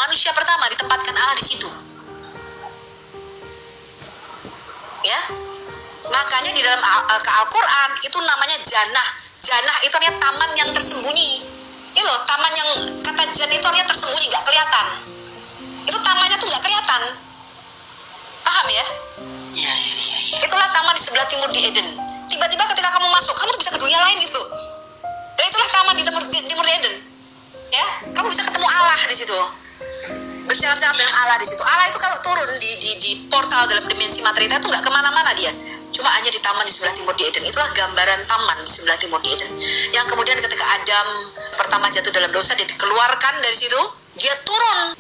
manusia pertama ditempatkan Allah di situ. Ya, makanya di dalam Al-Quran itu namanya jannah. Jannah itu artinya taman yang tersembunyi. Ini loh, taman yang kata jan itu artinya tersembunyi, nggak kelihatan. Itu tamannya tuh nggak kelihatan. Paham ya? Iya. Itulah taman di sebelah timur di Eden. Tiba-tiba ketika kamu masuk, kamu tuh bisa ke dunia lain gitu. Dan itulah taman di timur di Eden. Ya, kamu bisa ketemu Allah di situ. Bercakap-cakap dengan Allah di situ. Allah itu kalau turun di portal dalam dimensi materi itu nggak kemana-mana dia. Cuma hanya di taman di sebelah timur di Eden. Itulah gambaran taman di sebelah timur di Eden. Yang kemudian ketika Adam pertama jatuh dalam dosa, dia dikeluarkan dari situ. Dia turun.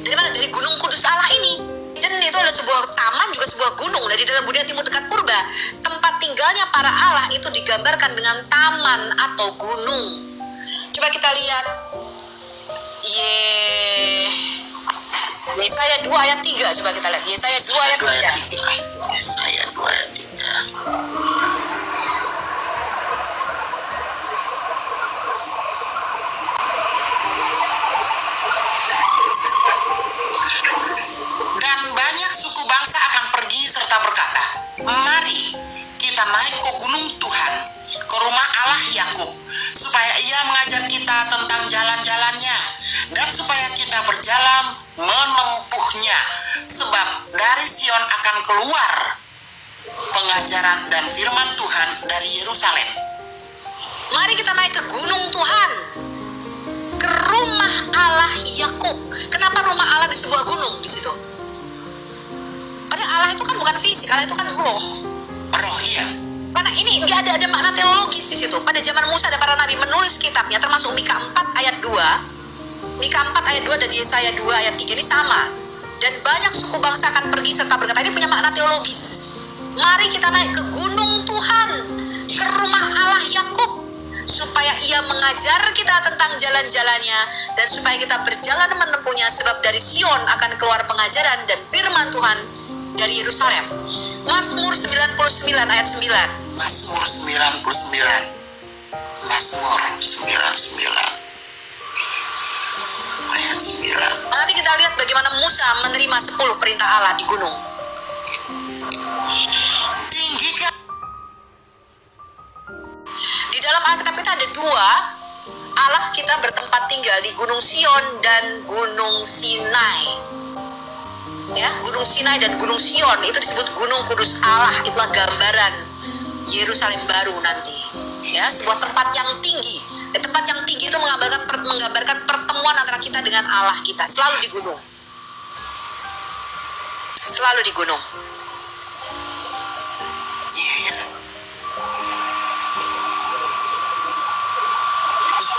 Dari mana? Dari gunung kudus Allah ini. Dan itu adalah sebuah taman, juga sebuah gunung. Dan di dalam budaya timur dekat purba, tempat tinggalnya para Allah itu digambarkan dengan taman atau gunung. Coba kita lihat Yesaya 2 ayat 3. Coba kita lihat Yesaya 2 ayat 3. Yesaya 2 ayat 3. Dan banyak suku bangsa akan pergi serta berkata, mari kita naik ke gunung Tuhan, ke rumah Allah Yakub, supaya ia mengajar kita tentang jalan-jalannya, dan supaya kita berjalan menempuhnya, sebab dari Sion akan keluar pengajaran dan firman Tuhan dari Yerusalem. Mari kita naik ke gunung Tuhan, ke rumah Allah Yakub. Kenapa rumah Allah di sebuah gunung di situ? Padahal Allah itu kan bukan fisik, Allah itu kan roh. Roh, iya. Karena ini dia ada makna teologis di situ. Pada zaman Musa ada para nabi menulis kitabnya, termasuk Mika 4 ayat 2. Mika 4 ayat 2 dan Yesaya 2 ayat 3 ini sama. Dan banyak suku bangsa akan pergi serta berkata, ini punya makna teologis. Mari kita naik ke gunung Tuhan, ke rumah Allah Yakub, supaya ia mengajar kita tentang jalan-jalannya, dan supaya kita berjalan menempuhnya, sebab dari Sion akan keluar pengajaran dan firman Tuhan dari Yerusalem. Mazmur 99 ayat 9. Mazmur 99. Mazmur 99 ayat 9. Nanti kita lihat bagaimana Musa menerima 10 perintah Allah di gunung. Tinggikan. Di dalam Alkitab kita ada 2 Allah kita bertempat tinggal, di Gunung Sion dan Gunung Sinai. Ya, Gunung Sinai dan Gunung Sion itu disebut Gunung Kudus Allah. Itulah gambaran Yerusalem baru nanti. Ya, sebuah tempat yang tinggi. Dan tempat yang tinggi itu menggambarkan pertemuan antara kita dengan Allah kita. Selalu di gunung. Selalu di gunung. Iya.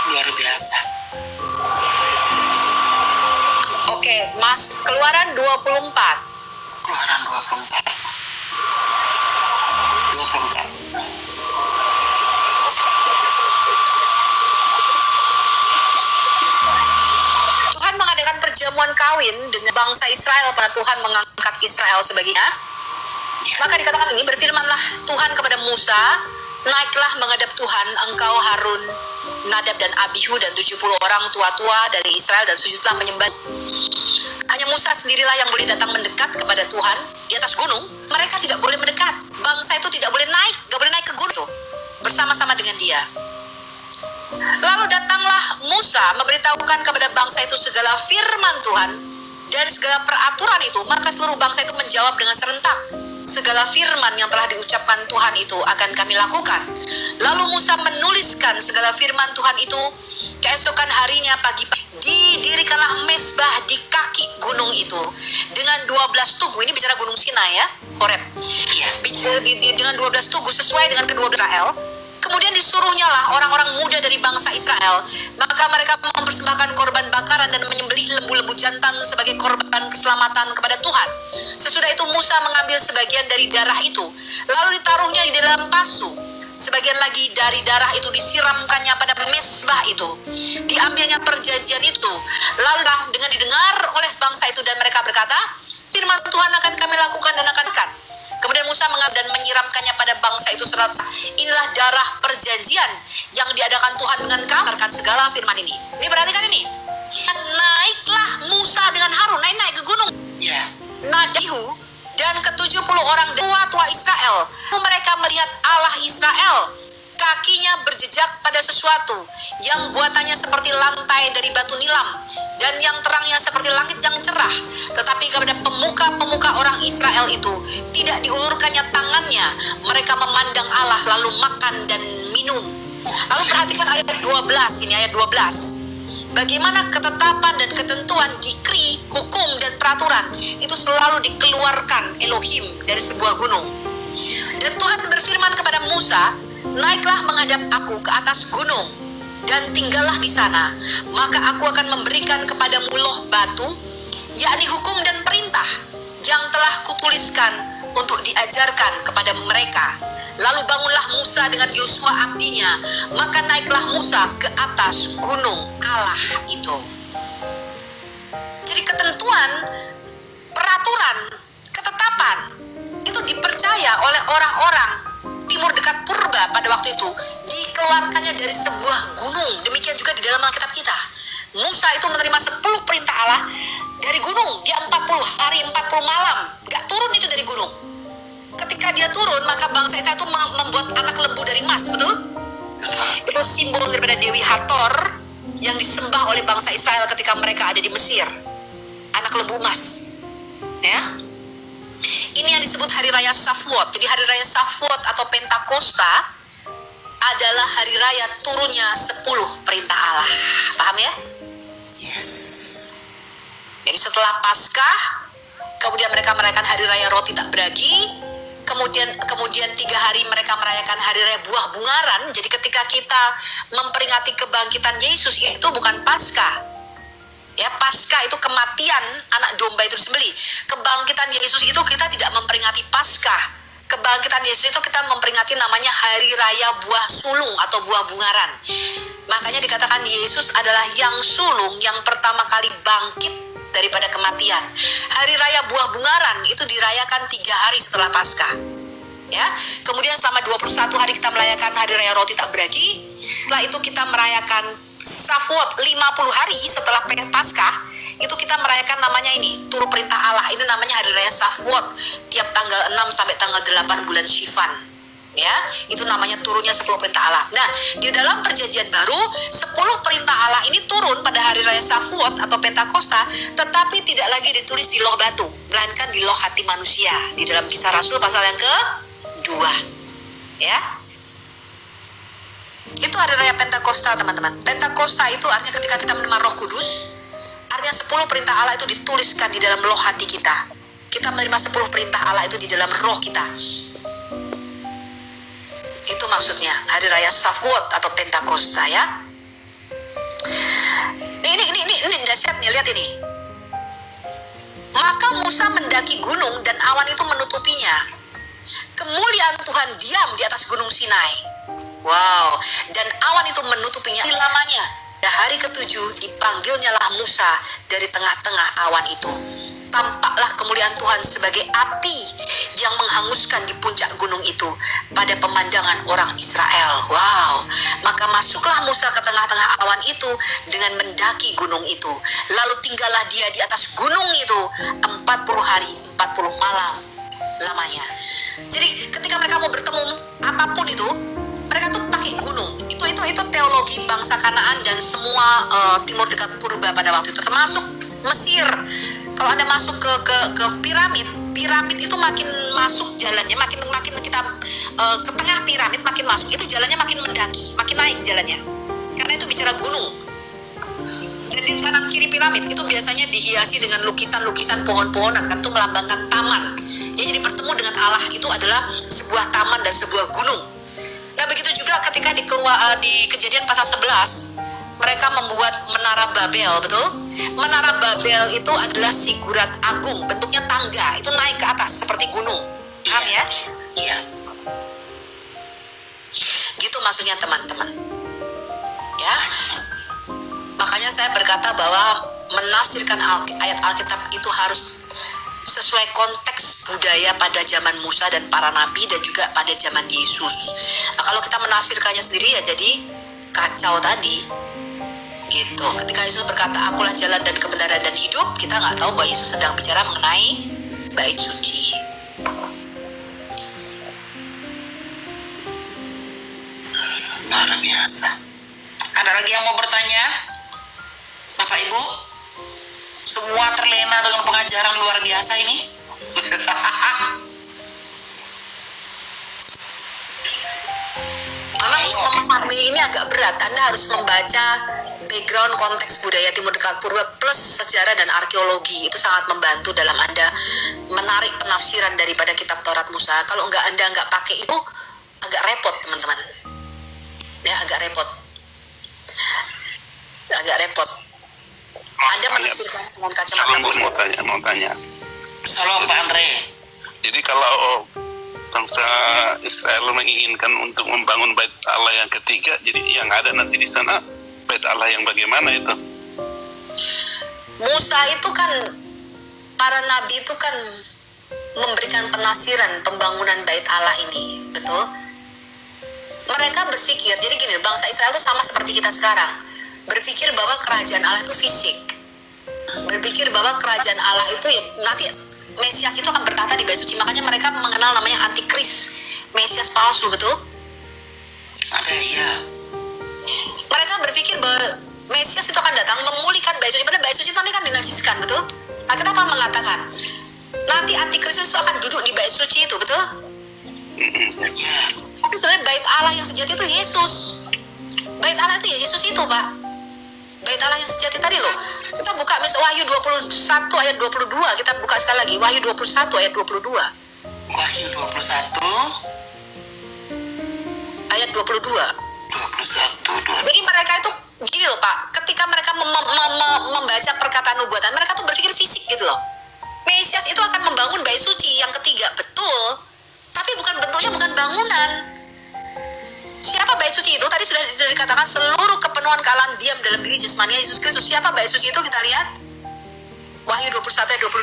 Luar biasa. Oke, Mas, Keluaran 24. Keluaran 24. Tuhan mengadakan perjamuan kawin dengan bangsa Israel pada Tuhan mengangkat Israel sebagainya. Maka dikatakan ini, berfirmanlah Tuhan kepada Musa, naiklah menghadap Tuhan engkau Harun, Nadab dan Abihu dan 70 orang tua-tua dari Israel, dan sujudlah menyembah. Hanya Musa sendirilah yang boleh datang mendekat kepada Tuhan di atas gunung. Mereka tidak boleh mendekat. Bangsa itu tidak boleh naik, gak boleh naik ke gunung itu bersama-sama dengan dia. Lalu datanglah Musa memberitahukan kepada bangsa itu segala firman Tuhan dan segala peraturan itu. Maka seluruh bangsa itu menjawab dengan serentak, segala firman yang telah diucapkan Tuhan itu akan kami lakukan. Lalu Musa menuliskan segala firman Tuhan itu. Keesokan harinya pagi-pagi didirikanlah mezbah di kaki gunung itu dengan 12 tugu. Ini bicara gunung Sinai ya, Horeb. Dengan 12 tugu sesuai dengan kedua Israel. Kemudian disuruhnya lah orang-orang muda dari bangsa Israel. Maka mereka mempersembahkan korban bakaran dan menyembelih lembu-lembu jantan sebagai korban keselamatan kepada Tuhan. Sesudah itu Musa mengambil sebagian dari darah itu, lalu ditaruhnya di dalam pasu. Sebagian lagi dari darah itu disiramkannya pada mezbah itu. Diambilnya perjanjian itu. Lalu dengan didengar oleh bangsa itu, dan mereka berkata, firman Tuhan akan kami lakukan dan akan. Kemudian Musa mengambil dan menyiramkannya pada bangsa itu serta, inilah darah perjanjian yang diadakan Tuhan dengan kami. Segala firman ini. Ini perhatikan ini. Naik Israel. Kakinya berjejak pada sesuatu yang buatannya seperti lantai dari batu nilam dan yang terangnya seperti langit yang cerah. Tetapi kepada pemuka-pemuka orang Israel itu tidak diulurkannya tangannya. Mereka memandang Allah lalu makan dan minum. Lalu perhatikan ayat 12, ini ayat 12. Bagaimana ketetapan dan ketentuan, dikri, hukum dan peraturan itu selalu dikeluarkan Elohim dari sebuah gunung. Dan Tuhan berfirman kepada Musa, naiklah menghadap aku ke atas gunung dan tinggallah di sana. Maka aku akan memberikan kepadamu loh batu, yakni hukum dan perintah yang telah kutuliskan untuk diajarkan kepada mereka. Lalu bangunlah Musa dengan Yosua abdinya, maka naiklah Musa ke atas gunung Allah itu. Jadi ketentuan, peraturan, ketetapan itu dipercaya oleh orang-orang timur dekat purba pada waktu itu, dikeluarkannya dari sebuah gunung. Demikian juga di dalam Alkitab kita. Musa itu menerima 10 perintah Allah dari gunung. Dia 40 hari 40 malam gak turun itu dari gunung. Ketika dia turun, maka bangsa Israel itu membuat anak lembu dari emas, betul? Itu simbol daripada Dewi Hathor yang disembah oleh bangsa Israel ketika mereka ada di Mesir. Anak lembu emas, ya. Ini yang disebut hari raya Shavuot. Jadi hari raya Shavuot atau Pentakosta adalah hari raya turunnya 10 perintah Allah. Paham ya? Yes. Jadi setelah Paskah, kemudian mereka merayakan hari raya roti tak beragi. Kemudian 3 hari mereka merayakan hari raya buah bungaran. Jadi ketika kita memperingati kebangkitan Yesus, itu bukan Paskah. Ya, Paskah itu kematian anak domba itu disembelih. Kebangkitan Yesus itu kita tidak memperingati Paskah. Kebangkitan Yesus itu kita memperingati namanya hari raya buah sulung atau buah bungaran. Makanya dikatakan Yesus adalah yang sulung yang pertama kali bangkit daripada kematian. Hari raya buah bungaran itu dirayakan 3 hari setelah Paskah. Ya, kemudian selama 21 hari kita merayakan hari raya roti tak beragi. Setelah itu kita merayakan Shavuot 50 hari setelah Paskah. Itu kita merayakan namanya ini, turun perintah Allah. Ini namanya hari raya Shavuot. Tiap tanggal 6 sampai tanggal 8 bulan Sivan. Ya, itu namanya turunnya 10 perintah Allah. Nah, di dalam perjanjian baru 10 perintah Allah ini turun pada hari raya Shavuot atau Pentakosta, tetapi tidak lagi ditulis di loh batu, melainkan di loh hati manusia. Di dalam Kisah Rasul pasal yang ke-2. Ya. Itu hari raya Pentakosta, teman-teman. Pentakosta itu artinya ketika kita menerima Roh Kudus. Artinya 10 perintah Allah itu dituliskan di dalam loh hati kita. Kita menerima 10 perintah Allah itu di dalam roh kita. Itu maksudnya hari raya Shavuot atau Pentakosta, ya. Ini dahsyat nih, lihat ini. Maka Musa mendaki gunung dan awan itu menutupinya. Kemuliaan Tuhan diam di atas gunung Sinai. Wow, dan awan itu menutupinya lamanya. Dan hari ke-7 dipanggilnyalah Musa dari tengah-tengah awan itu. Tampaklah kemuliaan Tuhan sebagai api yang menghanguskan di puncak gunung itu pada pemandangan orang Israel. Wow, maka masuklah Musa ke tengah-tengah awan itu dengan mendaki gunung itu. Lalu tinggallah dia di atas gunung itu 40 hari 40 malam lamanya. Jadi ketika mereka mau bertemu apapun itu, mereka tuh pakai gunung. Itu teologi bangsa Kanaan dan semua timur dekat purba pada waktu itu, termasuk Mesir. Kalau Anda masuk ke piramid itu makin masuk jalannya, makin kita ke tengah piramid makin masuk, itu jalannya makin mendaki, makin naik jalannya. Karena itu bicara gunung. Dan di kanan kiri piramid itu biasanya dihiasi dengan lukisan-lukisan pohon-pohonan, kan itu melambangkan taman. Ya, jadi bertemu dengan Allah itu adalah sebuah taman dan sebuah gunung. Nah, begitu juga ketika di Kejadian pasal 11, mereka membuat menara Babel, betul? Menara Babel itu adalah zigurat agung, bentuknya tangga, itu naik ke atas seperti gunung. Paham ya? Iya. Gitu maksudnya, teman-teman. Ya. Makanya saya berkata bahwa menafsirkan ayat Alkitab itu harus sesuai konteks budaya pada zaman Musa dan para nabi dan juga pada zaman Yesus. Nah, kalau kita menafsirkannya sendiri ya jadi kacau tadi. Gitu. Ketika Yesus berkata, "Akulah jalan dan kebenaran dan hidup," kita nggak tahu bahwa Yesus sedang bicara mengenai bait suci. biasa. Ada lagi yang mau bertanya? Bapak Ibu? Semua terlena dengan pengajaran luar biasa ini. Memang memahami ini agak berat. Anda harus membaca background konteks budaya Timur Dekat Purba plus sejarah dan arkeologi. Itu sangat membantu dalam Anda menarik penafsiran daripada kitab Taurat Musa. Kalau Anda nggak pakai itu, agak repot, teman-teman. Ya, agak repot. Anda menafsirkan dengan kacamata Mau tanya. Salam Pak Andre. Jadi kalau bangsa Israel menginginkan untuk membangun bait Allah yang ketiga, jadi yang ada nanti di sana bait Allah yang bagaimana itu? Musa itu kan, para nabi itu kan memberikan penafsiran pembangunan bait Allah ini, betul? Mereka berpikir, jadi gini, bangsa Israel itu sama seperti kita sekarang, berpikir bahwa kerajaan Allah itu fisik, berpikir bahwa kerajaan Allah itu ya nanti Mesias itu akan bertata di bait suci. Makanya mereka mengenal namanya antikris, Mesias palsu, betul? Ada ya. Mereka berpikir bahwa Mesias itu akan datang memulihkan bait suci. Padahal bait suci itu nanti kan dinajiskan, betul? Alkitab apa mengatakan nanti antikris itu akan duduk di bait suci itu, betul? Tapi sebenarnya bait Allah yang sejati itu Yesus. Bait Allah itu ya Yesus itu, Pak. Bait Allah yang sejati tadi loh. Kita buka Wahyu 21 ayat 22. Kita buka sekali lagi. Wahyu 21 ayat 22. Wahyu 21 ayat 22. 21. Jadi mereka itu gini loh, Pak. Ketika mereka membaca perkataan nubuatan, mereka tuh berpikir fisik gitu loh. Mesias itu akan membangun bait suci yang ketiga, betul. Tapi bentuknya bukan bangunan. Siapa bait suci itu? Tadi sudah dikatakan seluruh kepenuhan kalam diam dalam diri jasmani Yesus Kristus. Siapa bait suci itu? Kita lihat Wahyu 21 ayat 22.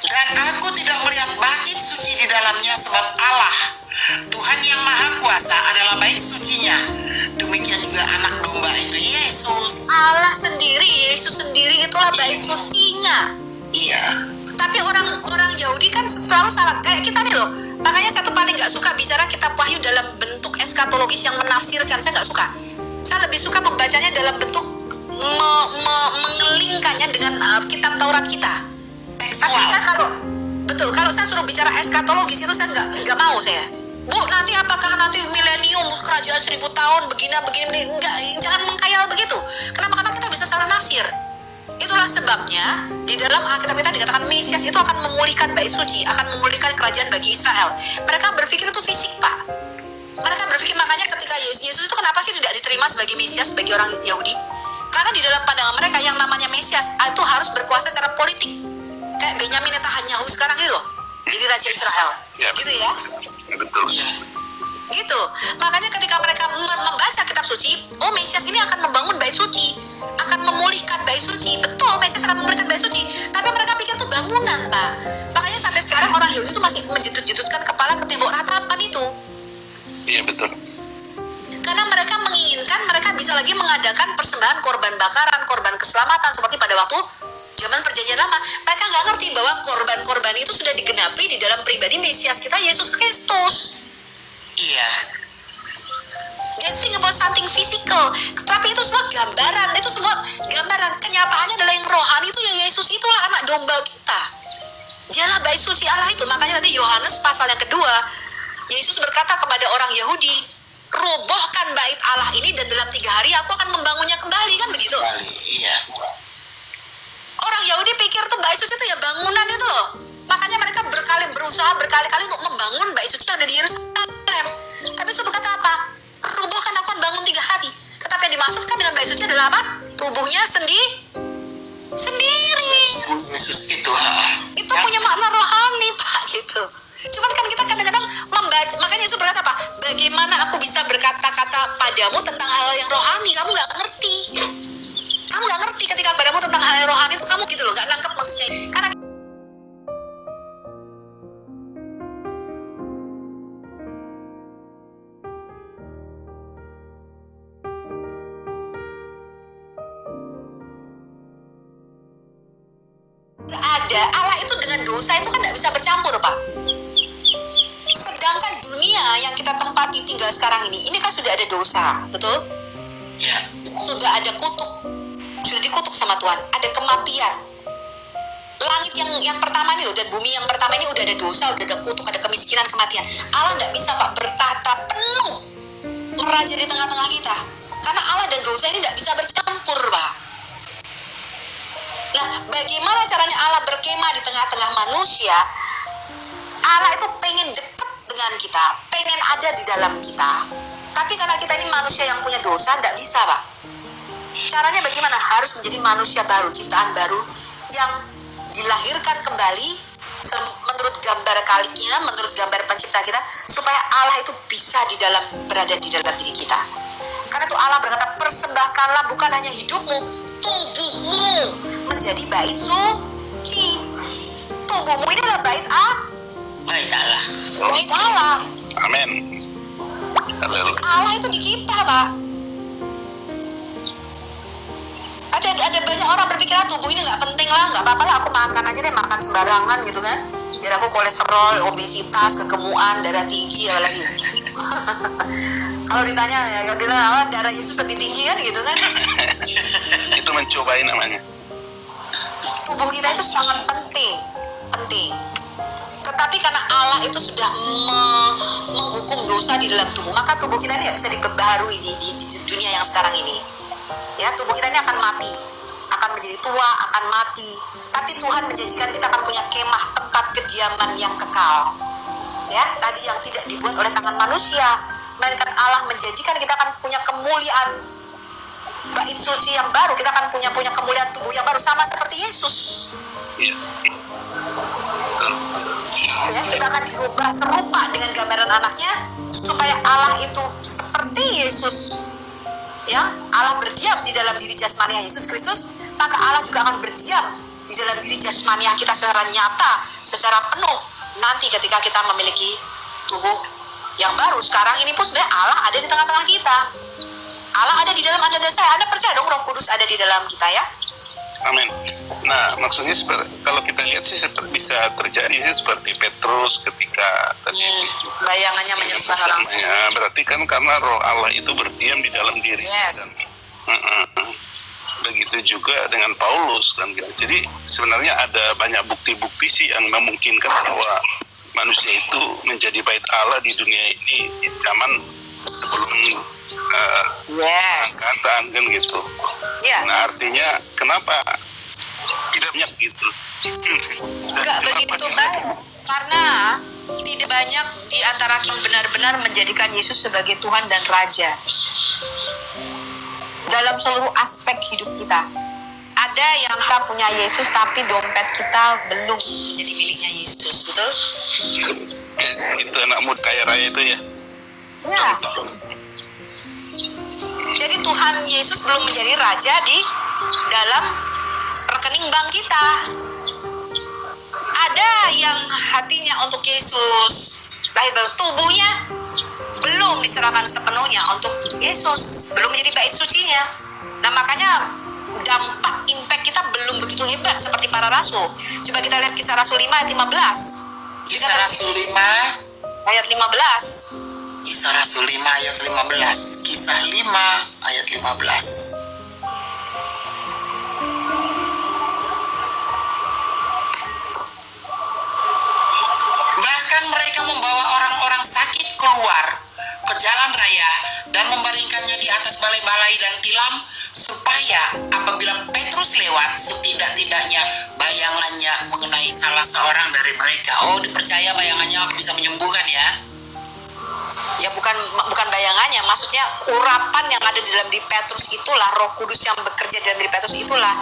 Dan aku tidak melihat bait suci di dalamnya, sebab Allah Tuhan yang Maha Kuasa adalah bait sucinya. Demikian juga anak domba itu Yesus. Allah sendiri, Yesus sendiri itulah bait sucinya. Iya. Tapi orang Yahudi kan selalu salah, kayak kita nih loh. Makanya saya tuh paling nggak suka bicara kitab Wahyu dalam bentuk eskatologis yang menafsirkan. Saya nggak suka. Saya lebih suka membacanya dalam bentuk mengelingkannya dengan kitab Taurat kita. Tapi kalau saya suruh bicara eskatologis itu saya nggak mau saya. Bu, nanti apakah nanti milenium kerajaan 1000 tahun begini enggak, jangan mengkhayal begitu. Kenapa? Karena kita bisa salah nafsir. Itulah sebabnya di dalam Alkitab kita dikatakan Mesias itu akan memulihkan bait suci, akan memulihkan kerajaan bagi Israel. Mereka berpikir itu fisik, Pak. Mereka berpikir, makanya ketika Yesus itu kenapa sih tidak diterima sebagai Mesias bagi orang Yahudi? Karena di dalam pandangan mereka yang namanya Mesias itu harus berkuasa secara politik. Kayak Benyamin Netanyahu sekarang ini loh, jadi raja Israel. Ya, gitu ya? Betul. Gitu. Makanya ketika mereka membaca kitab suci, oh Mesias ini akan membangun bait suci, akan memulihkan bait suci. Betul, Mesias akan memulihkan bait suci. Tapi mereka pikir itu bangunan, Pak. Makanya sampai sekarang orang Yahudi itu masih menjetut-jetutkan kepala ke tembok ratapan itu. Iya, betul. Karena mereka menginginkan mereka bisa lagi mengadakan persembahan korban bakaran, korban keselamatan seperti pada waktu zaman perjanjian lama. Mereka nggak ngerti bahwa korban-korban itu sudah digenapi di dalam pribadi Mesias kita, Yesus Kristus. Iya. They think about something physical, tapi itu semua gambaran. Itu semua gambaran. Kenyataannya adalah yang rohani itu ya Yesus itulah anak domba kita. Dialah bait suci Allah itu. Makanya tadi Yohanes pasal yang kedua, Yesus berkata kepada orang Yahudi, robohkan bait Allah ini dan dalam 3 hari aku akan membangunnya kembali, kan begitu? Iya. Orang Yahudi pikir tuh bait suci itu ya bangunan itu loh. Makanya mereka berusaha berkali-kali untuk membangun bait suci yang ada di Yerusalem. Tapi Yesus berkata apa? Robohkan aku akan bangun 3 hari. Tetapi yang dimaksudkan dengan bait suci adalah apa? Tubuhnya sendiri. Yesus itu. Itu punya makna rohani, Pak, gitu. Cuman kan kita kadang-kadang membaca, makanya Yesus berkata apa? Bagaimana aku bisa berkata-kata padamu tentang hal yang rohani? Kamu nggak ngerti. Kamu nggak ngerti ketika padamu tentang hal yang rohani itu, kamu gitu loh, nggak nangkep maksudnya. Karena ada Allah itu dengan dosa itu kan nggak bisa bercampur, Pak. Sedangkan dunia yang kita tempati tinggal sekarang ini kan sudah ada dosa, betul? Ya. Sudah ada kutuk, sudah dikutuk sama Tuhan, ada kematian. Langit yang pertama nih dan bumi yang pertama ini udah ada dosa, udah ada kutuk, ada kemiskinan, kematian. Allah nggak bisa Pak bertahta penuh meraja di tengah-tengah kita, karena Allah dan dosa ini nggak bisa bercampur Pak. Nah, bagaimana caranya Allah berkemah di tengah-tengah manusia? Allah itu pengen deket dengan kita, pengen ada di dalam kita. Tapi karena kita ini manusia yang punya dosa, nggak bisa Pak. Caranya bagaimana? Harus menjadi manusia baru, ciptaan baru yang dilahirkan kembali menurut gambar Kaliknya, menurut gambar pencipta kita, supaya Allah itu bisa berada di dalam diri kita. Karena itu Allah berkata, persembahkanlah bukan hanya hidupmu, tubuhmu menjadi bait suci. Tubuhmu ini adalah bait Allah. Bait Allah. Amin. Haleluya. Allah itu di kita Pak. Ada banyak orang berpikir tubuh ini nggak penting lah, nggak apa-apa lah, aku makan aja deh, makan sembarangan gitu kan, biar aku kolesterol, obesitas, kegemukan, darah tinggi ya lagi. Kalau ditanya ya bilang darah Yesus lebih tinggi kan gitu kan. Itu mencobain namanya. Tubuh kita itu sangat penting. Tetapi karena Allah itu sudah menghukum dosa di dalam tubuh, maka tubuh kita ini nggak bisa diperbaharui di dunia yang sekarang ini. Ya, tubuh kita ini akan mati, akan menjadi tua, akan mati. Tapi Tuhan menjanjikan kita akan punya kemah, tempat kediaman yang kekal. Ya, tadi yang tidak dibuat oleh tangan manusia, melainkan Allah menjanjikan kita akan punya kemuliaan bait suci yang baru. Kita akan punya kemuliaan tubuh yang baru, sama seperti Yesus. Iya. Ya, kita akan diubah serupa dengan gambaran anaknya, supaya Allah itu seperti Yesus. Ya, Allah berdiam di dalam diri jasmani Yesus Kristus, maka Allah juga akan berdiam di dalam diri jasmani kita secara nyata, secara penuh nanti ketika kita memiliki tubuh yang baru. Sekarang ini pun sebenarnya Allah ada di tengah-tengah kita. Allah ada di dalam Anda dan saya. Anda percaya dong Roh Kudus ada di dalam kita ya? Amin. Nah, maksudnya kalau kita lihat sih bisa terjadi seperti Petrus ketika tadi bayangannya menyerupai orang. Berarti kan karena Roh Allah itu berdiam di dalam diri. Yes. Begitu juga dengan Paulus kan gitu. Jadi sebenarnya ada banyak bukti-bukti sih yang memungkinkan bahwa manusia itu menjadi bait Allah di dunia ini di zaman sebelum angkatan kan gitu. Yeah. Nah, artinya kenapa tidak banyak gitu? Enggak begitu Pak. Karena tidak banyak di antara kita benar-benar menjadikan Yesus sebagai Tuhan dan Raja dalam seluruh aspek hidup kita. Ada yang kita punya Yesus tapi dompet kita belum menjadi miliknya Yesus, betul? Itu anak muda kaya raya itu ya. Ya. Jadi Tuhan Yesus belum menjadi raja di dalam rekening bank kita. Ada yang hatinya untuk Yesus, lahir baru, tubuhnya belum diserahkan sepenuhnya untuk Yesus, belum menjadi bait sucinya. Nah, makanya dampak impact kita belum begitu hebat seperti para rasul. Coba kita lihat Kisah Rasul 5 ayat 15. Kisah Rasul 5 ayat 15. Kisah Rasul 5 ayat 15. Kisah 5 ayat 15. Bahkan mereka membawa orang-orang sakit keluar ke jalan raya dan membaringkannya di atas balai-balai dan tilam, supaya apabila Petrus lewat, setidak-tidaknya bayangannya mengenai salah seorang dari mereka. Oh, dipercaya bayangannya bisa menyembuhkan ya? Ya bukan bayangannya, maksudnya urapan yang ada di dalam diri Petrus itulah, Roh Kudus yang bekerja di dalam diri Petrus itulah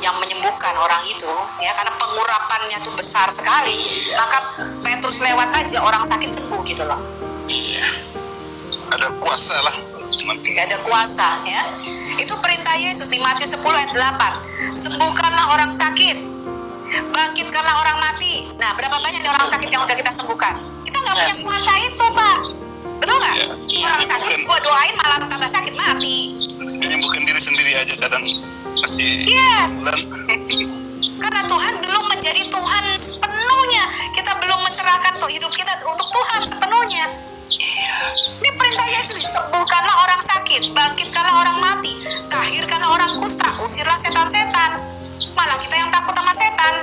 yang menyembuhkan orang itu, ya, karena pengurapannya tuh besar sekali. Maka Petrus lewat aja orang sakit sembuh gitu loh. Iya. Ada kuasa lah. Ada kuasa, ya. Itu perintah Yesus di Matius 10 ayat 8. Sembuhkanlah orang sakit, bangkitkanlah orang mati. Nah, berapa banyak orang sakit yang udah kita sembuhkan? Kita nggak punya kuasa itu, Pak. Betul nggak? Ya, orang sakit gua doain malah tambah sakit mati. Menyembuhkan diri sendiri aja kadang masih. Yes. Karena Tuhan belum menjadi Tuhan sepenuhnya. Kita belum mencerahkan hidup kita untuk Tuhan sepenuhnya. setan. Malah kita yang takut sama setan.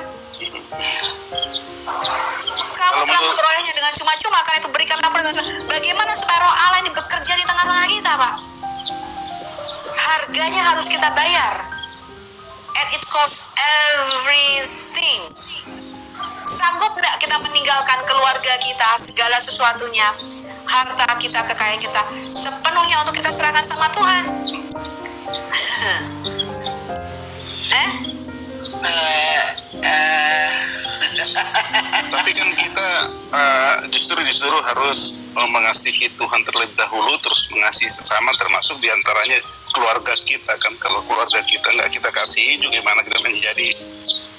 Kamu telah memperolehnya dengan cuma-cuma, karena itu berikan lapor dengan cuma. Bagaimana supaya roh Allah ini bekerja di tengah-tengah kita, Pak? Harganya harus kita bayar. And it costs everything. Sanggup nggak kita meninggalkan keluarga kita, segala sesuatunya, harta kita, kekayaan kita, sepenuhnya untuk kita serahkan sama Tuhan? Tapi kan kita justru disuruh harus mengasihi Tuhan terlebih dahulu, terus mengasihi sesama, termasuk diantaranya keluarga kita kan. Kalau keluarga kita nggak kita kasihi, juga gimana kita menjadi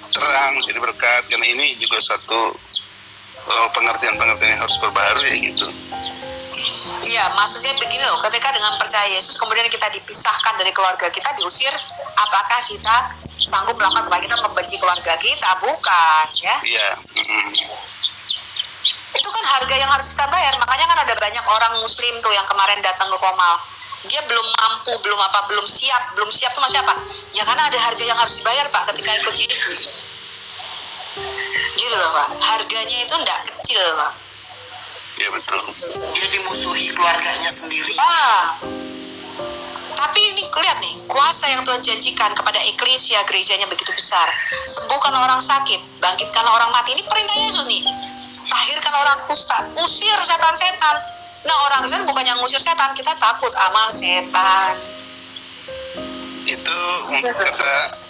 terang, jadi berkat. Karena ini juga satu pengertian-pengertian yang harus berbaharui gitu. Iya, maksudnya begini loh, ketika dengan percaya Yesus kemudian kita dipisahkan dari keluarga kita, diusir, apakah kita sanggup melakukan bahwa kita membenci keluarga kita? Bukan, ya. Iya. Itu kan harga yang harus kita bayar. Makanya kan ada banyak orang muslim tuh yang kemarin datang ke Komal, dia belum mampu, belum siap tuh maksudnya apa? Ya karena ada harga yang harus dibayar, Pak, ketika ikut Yesus. Gitu loh, Pak. Harganya itu enggak kecil, Pak. Iya betul. Dia dimusuhi keluarganya sendiri. Tapi ini lihat nih, kuasa yang Tuhan janjikan kepada eklesia, gerejanya begitu besar. Sembuhkan orang sakit, bangkitkan orang mati. Ini perintah Yesus nih. Tahirkan orang kusta, usir setan-setan. Nah, orang Kristen bukannya ngusir setan, kita takut sama setan. Itu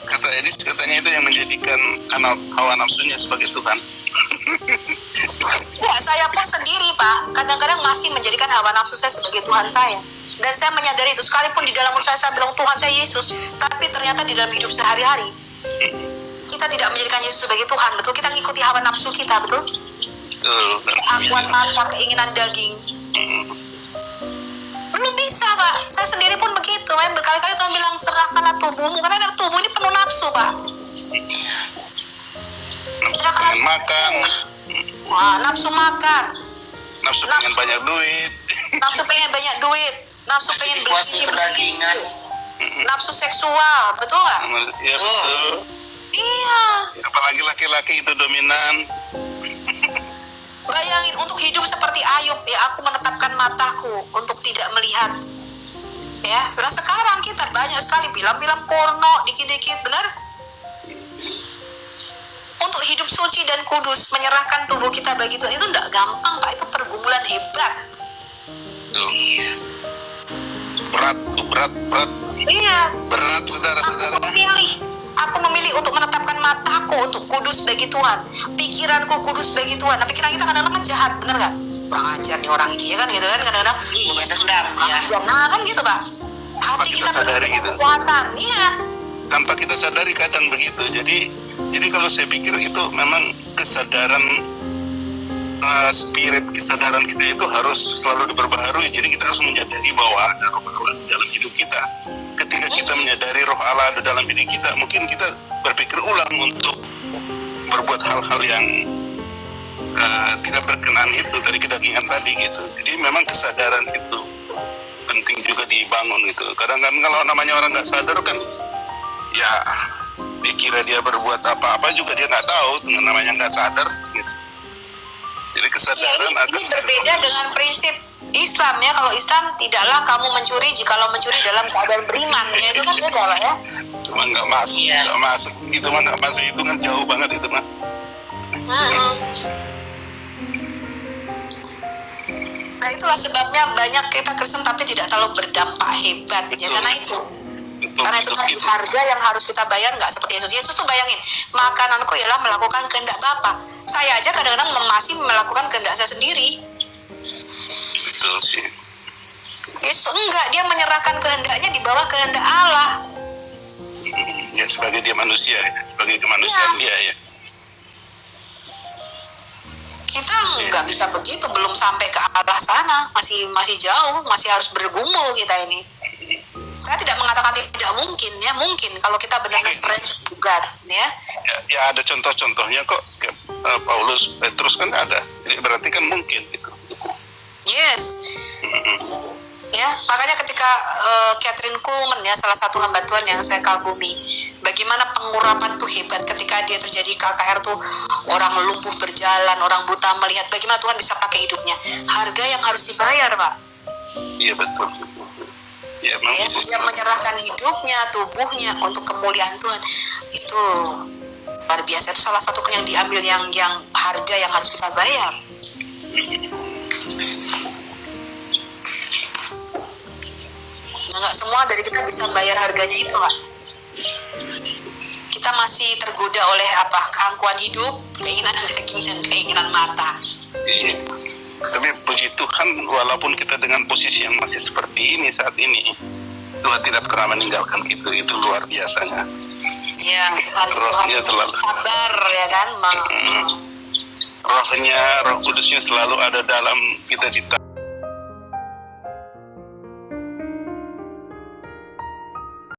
kata Edis, katanya itu yang menjadikan hawa nafsunya sebagai Tuhan. Ya, saya pun sendiri, Pak, kadang-kadang masih menjadikan hawa nafsu saya sebagai Tuhan saya. Dan saya menyadari itu, sekalipun di dalam mulut saya bilang Tuhan saya Yesus, tapi ternyata di dalam hidup sehari-hari kita tidak menjadikan Yesus sebagai Tuhan, betul? Kita ngikuti hawa nafsu kita, betul? Keakuan mata, keinginan daging. Belum bisa, Pak. Saya sendiri pun begitu. Berkali-kali Tuhan bilang, serahkanlah tubuhmu, karena tubuh ini penuh nafsu, Pak. Nafsu pengen makan. Wah, nafsu makan. Nafsu pengen banyak duit. Nafsu pengen banyak duit. Nafsu pengen Kuasa kedagingan. Nafsu seksual, betul nggak? Ya betul. Iya. Apalagi laki-laki itu dominan. Bayangin, untuk hidup seperti Ayub, ya, aku menetapkan mataku untuk tidak melihat. Ya, nah sekarang kita banyak sekali film-film porno, dikit-dikit, benar? Untuk hidup suci dan kudus, menyerahkan tubuh kita bagi Tuhan, itu enggak gampang, Pak. Itu pergumulan hebat. Berat. Iya. Berat, saudara-saudara. Aku memilih untuk menetapkan mataku untuk kudus bagi Tuhan, pikiranku kudus bagi Tuhan. Nah, pikiran kita kadang-kadang kan jahat, bener nggak? Kurang ajar nih orang ini, ya kan, gitu kan, kadang-kadang. Iya, dendam ya. Nah, kan gitu, Pak. Hati kita sadari gitu. kekuatan, iya. Tanpa kita sadari kadang begitu. Jadi kalau saya pikir itu memang kesadaran spirit, kesadaran kita itu harus selalu diperbaharui. Jadi kita harus menyadari bahwa ada roh Allah di dalam hidup kita. Ketika kita menyadari roh Allah ada dalam hidup kita, mungkin kita berpikir ulang untuk berbuat hal-hal yang tidak berkenan itu dari kedagingan tadi gitu. Jadi memang kesadaran itu penting juga dibangun gitu. Kadang-kadang kalau namanya orang nggak sadar kan, ya dikira dia berbuat apa-apa juga dia nggak tahu, dengan namanya nggak sadar gitu. Jadi kesadaran ya, ini berbeda dengan prinsip Islam, ya. Kalau Islam, tidaklah kamu mencuri jikalau mencuri dalam keadaan beriman, ya, itu kan beda, Pak, ya. Cuma nggak masuk, itu mah nggak masuk, itu kan jauh banget itu mah. Nah, itulah sebabnya banyak kita Kristen tapi tidak terlalu berdampak hebat, ya, karena itu. Karena itu kan harga yang harus kita bayar, nggak seperti Yesus. Yesus tuh bayangin, makananku ialah melakukan kehendak Bapa. Saya aja kadang-kadang masih melakukan kehendak saya sendiri. Betul sih. Yesus enggak, dia menyerahkan kehendaknya di bawah kehendak Allah. Ya sebagai dia manusia, ya. Sebagai kemanusiaan dia ya. Kita nggak bisa begitu, belum sampai ke arah sana, masih jauh, masih harus bergumul kita ini. Saya tidak mengatakan tidak mungkin, ya, mungkin kalau kita benar-benar stres juga, ya. Ya ada contoh-contohnya kok, Paulus, Petrus kan ada, jadi berarti kan mungkin gitu. Yes. Ya, makanya ketika Catherine Kuhlman ya, salah satu hamba Tuhan yang saya kagumi, bagaimana pengurapan tuh hebat ketika dia terjadi KKR tuh, orang lumpuh berjalan, orang buta melihat, bagaimana Tuhan bisa pakai hidupnya. Harga yang harus dibayar, Pak. Iya betul. Ya, memang Ya, dia menyerahkan hidupnya, tubuhnya untuk kemuliaan Tuhan. Itu luar biasa. Itu salah satu yang diambil yang harga yang harus kita bayar. Nggak semua dari kita bisa bayar harganya itu, Pak. Kita masih tergoda oleh keangkuhan hidup, keinginan daging dan keinginan mata. Iya. Tapi puji Tuhan, walaupun kita dengan posisi yang masih seperti ini saat ini, Tuhan tidak pernah meninggalkan kita. Itu luar biasanya. Ya, Tuhan selalu sabar ya kan, Rohnya, Roh Kudusnya selalu ada dalam kita